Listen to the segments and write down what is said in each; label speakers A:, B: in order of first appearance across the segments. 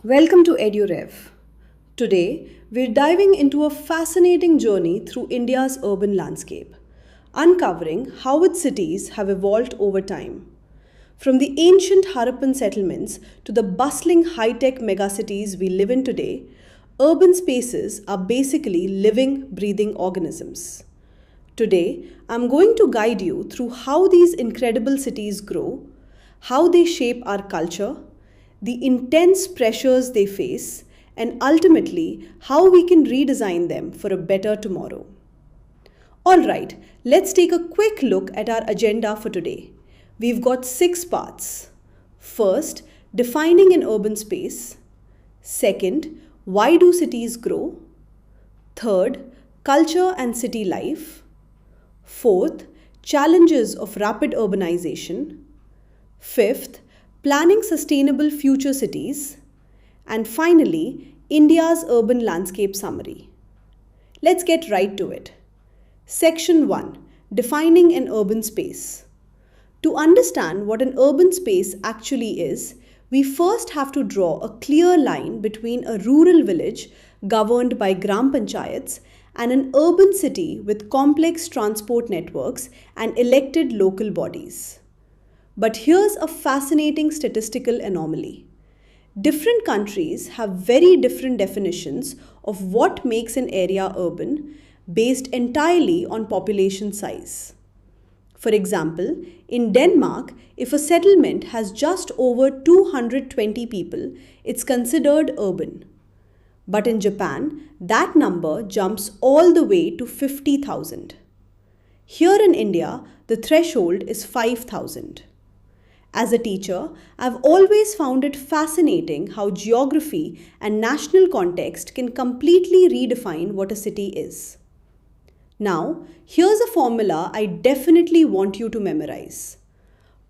A: Welcome to EduRev. Today, we're diving into a fascinating journey through India's urban landscape, uncovering how its cities have evolved over time. From the ancient Harappan settlements to the bustling high-tech megacities we live in today, urban spaces are basically living, breathing organisms. Today, I'm going to guide you through how these incredible cities grow, how they shape our culture, the intense pressures they face, and ultimately how we can redesign them for a better tomorrow. Alright, let's take a quick look at our agenda for today. We've got 6 parts. First, defining an urban space. Second, why do cities grow? Third, culture and city life. Fourth, challenges of rapid urbanization. Fifth, planning sustainable future cities. And finally, India's urban landscape summary. Let's get right to it. Section 1. Defining an urban space. To understand what an urban space actually is, we first have to draw a clear line between a rural village governed by Gram Panchayats and an urban city with complex transport networks and elected local bodies. But here's a fascinating statistical anomaly. Different countries have very different definitions of what makes an area urban based entirely on population size. For example, in Denmark, if a settlement has just over 220 people, it's considered urban. But in Japan, that number jumps all the way to 50,000. Here in India, the threshold is 5,000. As a teacher, I've always found it fascinating how geography and national context can completely redefine what a city is. Now, here's a formula I definitely want you to memorize.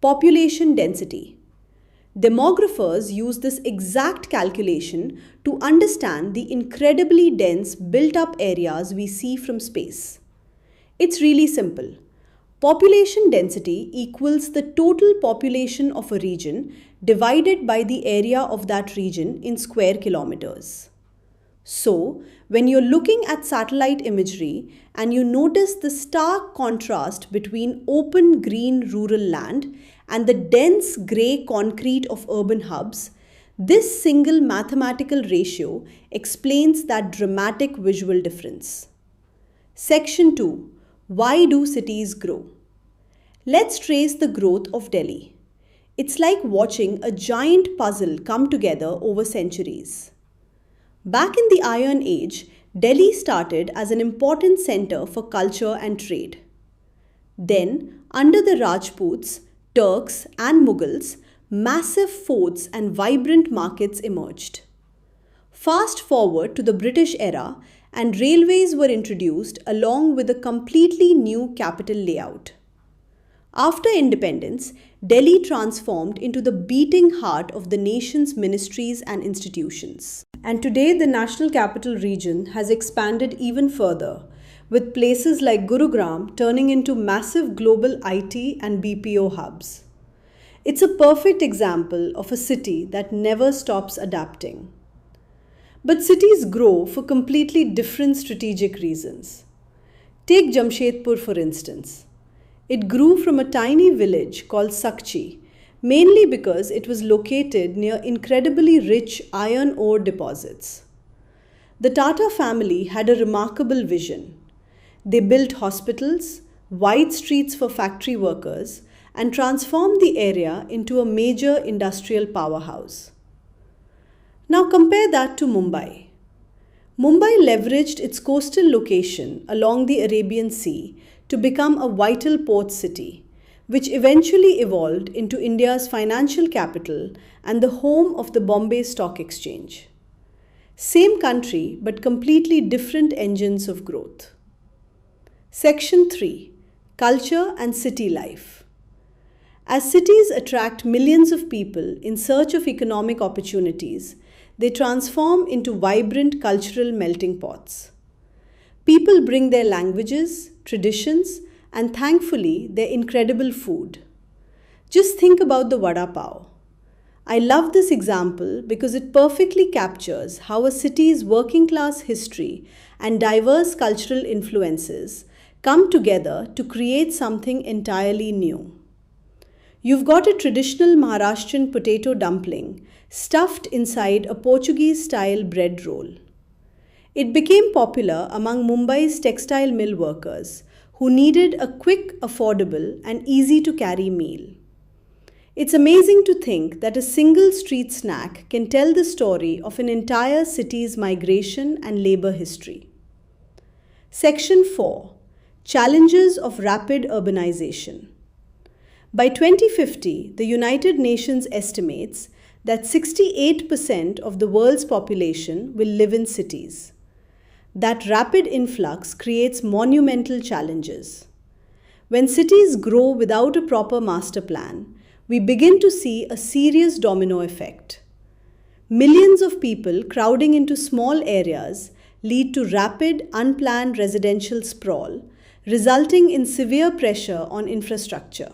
A: Population density. Demographers use this exact calculation to understand the incredibly dense built-up areas we see from space. It's really simple. Population density equals the total population of a region divided by the area of that region in square kilometers. So, when you're looking at satellite imagery and you notice the stark contrast between open green rural land and the dense grey concrete of urban hubs, this single mathematical ratio explains that dramatic visual difference. Section 2. Why do cities grow? Let's trace the growth of Delhi. It's like watching a giant puzzle come together over centuries. Back in the Iron Age, Delhi started as an important center for culture and trade. Then, under the Rajputs, Turks, and Mughals, massive forts and vibrant markets emerged. Fast forward to the British era, and railways were introduced along with a completely new capital layout. After independence, Delhi transformed into the beating heart of the nation's ministries and institutions. And today, the National Capital Region has expanded even further, with places like Gurugram turning into massive global IT and BPO hubs. It's a perfect example of a city that never stops adapting. But cities grow for completely different strategic reasons. Take Jamshedpur for instance. It grew from a tiny village called Sakchi, mainly because it was located near incredibly rich iron ore deposits. The Tata family had a remarkable vision. They built hospitals, wide streets for factory workers, and transformed the area into a major industrial powerhouse. Now compare that to Mumbai. Mumbai leveraged its coastal location along the Arabian Sea to become a vital port city, which eventually evolved into India's financial capital and the home of the Bombay Stock Exchange. Same country, but completely different engines of growth. Section 3. Culture and City Life. As cities attract millions of people in search of economic opportunities, they transform into vibrant cultural melting pots. People bring their languages, traditions, and thankfully their incredible food. Just think about the vada pav. I love this example because it perfectly captures how a city's working class history and diverse cultural influences come together to create something entirely new. You've got a traditional Maharashtrian potato dumpling stuffed inside a Portuguese style bread roll. It became popular among Mumbai's textile mill workers who needed a quick, affordable, and easy to carry meal. It's amazing to think that a single street snack can tell the story of an entire city's migration and labor history. Section 4: Challenges of Rapid Urbanization. By 2050, the United Nations estimates that 68% of the world's population will live in cities. That rapid influx creates monumental challenges. When cities grow without a proper master plan, we begin to see a serious domino effect. Millions of people crowding into small areas lead to rapid, unplanned residential sprawl, resulting in severe pressure on infrastructure.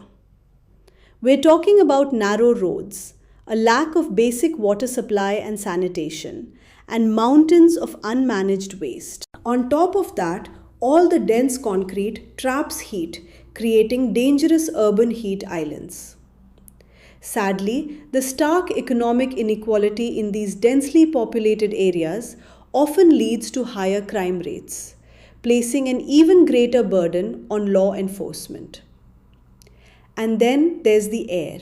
A: We're talking about narrow roads, a lack of basic water supply and sanitation, and mountains of unmanaged waste. On top of that, all the dense concrete traps heat, creating dangerous urban heat islands. Sadly, the stark economic inequality in these densely populated areas often leads to higher crime rates, placing an even greater burden on law enforcement. And then there's the air.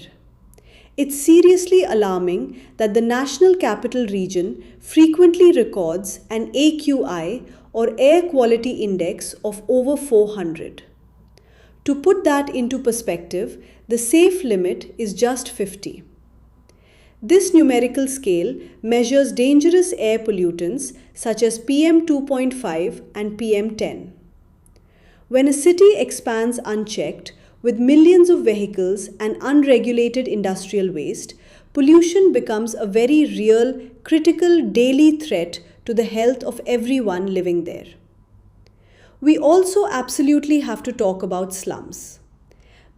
A: It's seriously alarming that the National Capital Region frequently records an AQI or Air Quality Index of over 400. To put that into perspective, the safe limit is just 50. This numerical scale measures dangerous air pollutants such as PM 2.5 and PM 10. When a city expands unchecked, with millions of vehicles and unregulated industrial waste, pollution becomes a very real, critical daily threat to the health of everyone living there. We also absolutely have to talk about slums.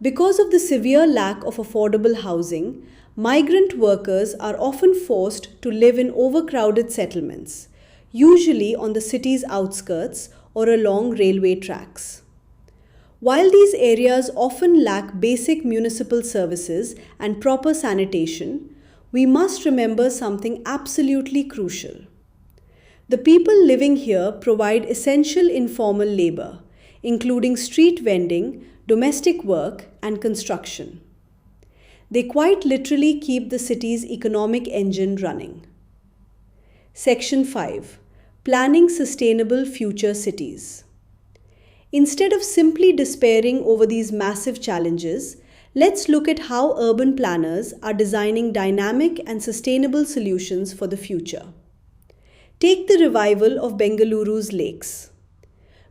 A: Because of the severe lack of affordable housing, migrant workers are often forced to live in overcrowded settlements, usually on the city's outskirts or along railway tracks. While these areas often lack basic municipal services and proper sanitation, we must remember something absolutely crucial. The people living here provide essential informal labor, including street vending, domestic work, and construction. They quite literally keep the city's economic engine running. Section 5: Planning Sustainable Future Cities. Instead of simply despairing over these massive challenges, let's look at how urban planners are designing dynamic and sustainable solutions for the future. Take the revival of Bengaluru's lakes.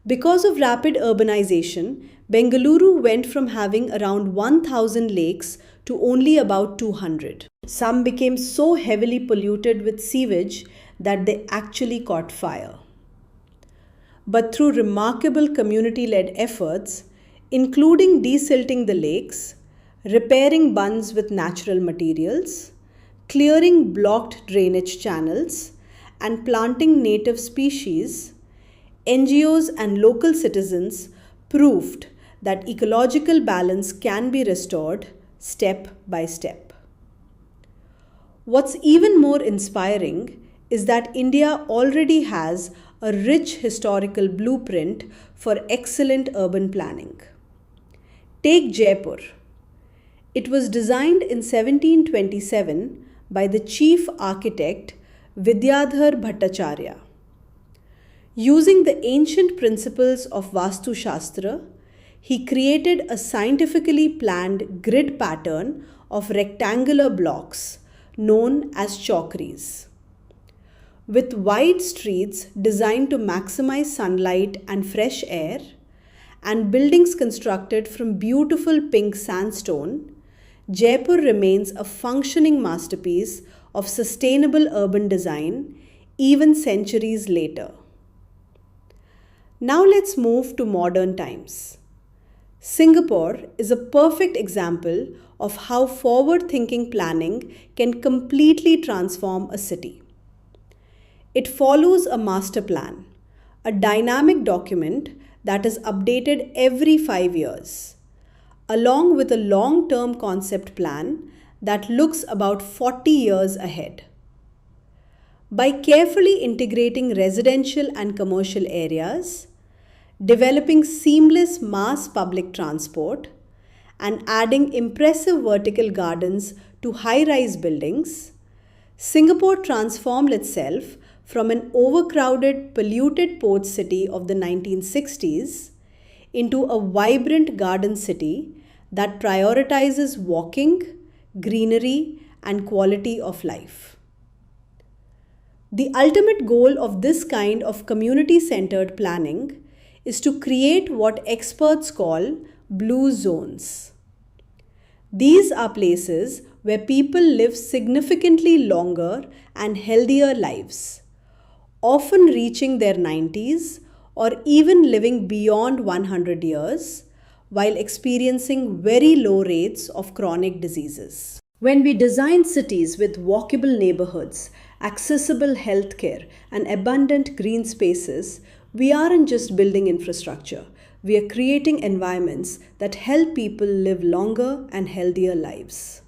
A: Because of rapid urbanization, Bengaluru went from having around 1,000 lakes to only about 200. Some became so heavily polluted with sewage that they actually caught fire. But through remarkable community-led efforts, including desilting the lakes, repairing bunds with natural materials, clearing blocked drainage channels, and planting native species, NGOs and local citizens proved that ecological balance can be restored step by step. What's even more inspiring is that India already has a rich historical blueprint for excellent urban planning. Take Jaipur. It was designed in 1727 by the chief architect Vidyadhar Bhattacharya. Using the ancient principles of Vastu Shastra, he created a scientifically planned grid pattern of rectangular blocks known as chokris. With wide streets designed to maximize sunlight and fresh air, and buildings constructed from beautiful pink sandstone, Jaipur remains a functioning masterpiece of sustainable urban design even centuries later. Now let's move to modern times. Singapore is a perfect example of how forward thinking planning can completely transform a city. It follows a master plan, a dynamic document that is updated every 5 years, along with a long term concept plan that looks about 40 years ahead. By carefully integrating residential and commercial areas, developing seamless mass public transport, and adding impressive vertical gardens to high rise buildings, Singapore transformed itself from an overcrowded, polluted port city of the 1960s into a vibrant garden city that prioritizes walking, greenery, and quality of life. The ultimate goal of this kind of community centered planning is to create what experts call blue zones. These are places where people live significantly longer and healthier lives, often reaching their 90s or even living beyond 100 years while experiencing very low rates of chronic diseases. When we design cities with walkable neighborhoods, accessible healthcare, and abundant green spaces, we aren't just building infrastructure, we are creating environments that help people live longer and healthier lives.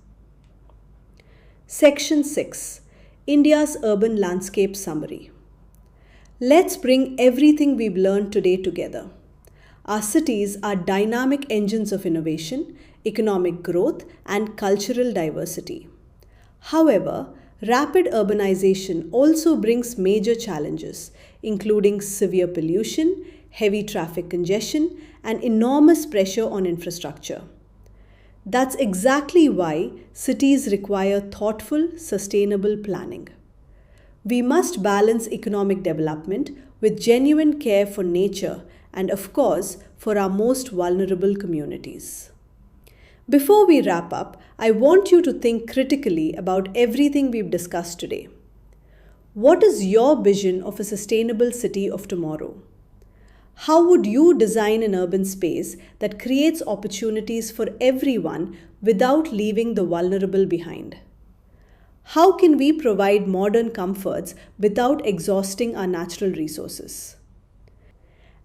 A: Section 6, India's Urban Landscape Summary. Let's bring everything we've learned today together. Our cities are dynamic engines of innovation, economic growth, and cultural diversity. However, rapid urbanization also brings major challenges, including severe pollution, heavy traffic congestion, and enormous pressure on infrastructure. That's exactly why cities require thoughtful, sustainable planning. We must balance economic development with genuine care for nature and, of course, for our most vulnerable communities. Before we wrap up, I want you to think critically about everything we've discussed today. What is your vision of a sustainable city of tomorrow? How would you design an urban space that creates opportunities for everyone without leaving the vulnerable behind? How can we provide modern comforts without exhausting our natural resources?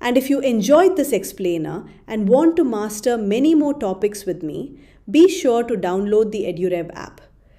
A: And if you enjoyed this explainer and want to master many more topics with me, be sure to download the EduRev app.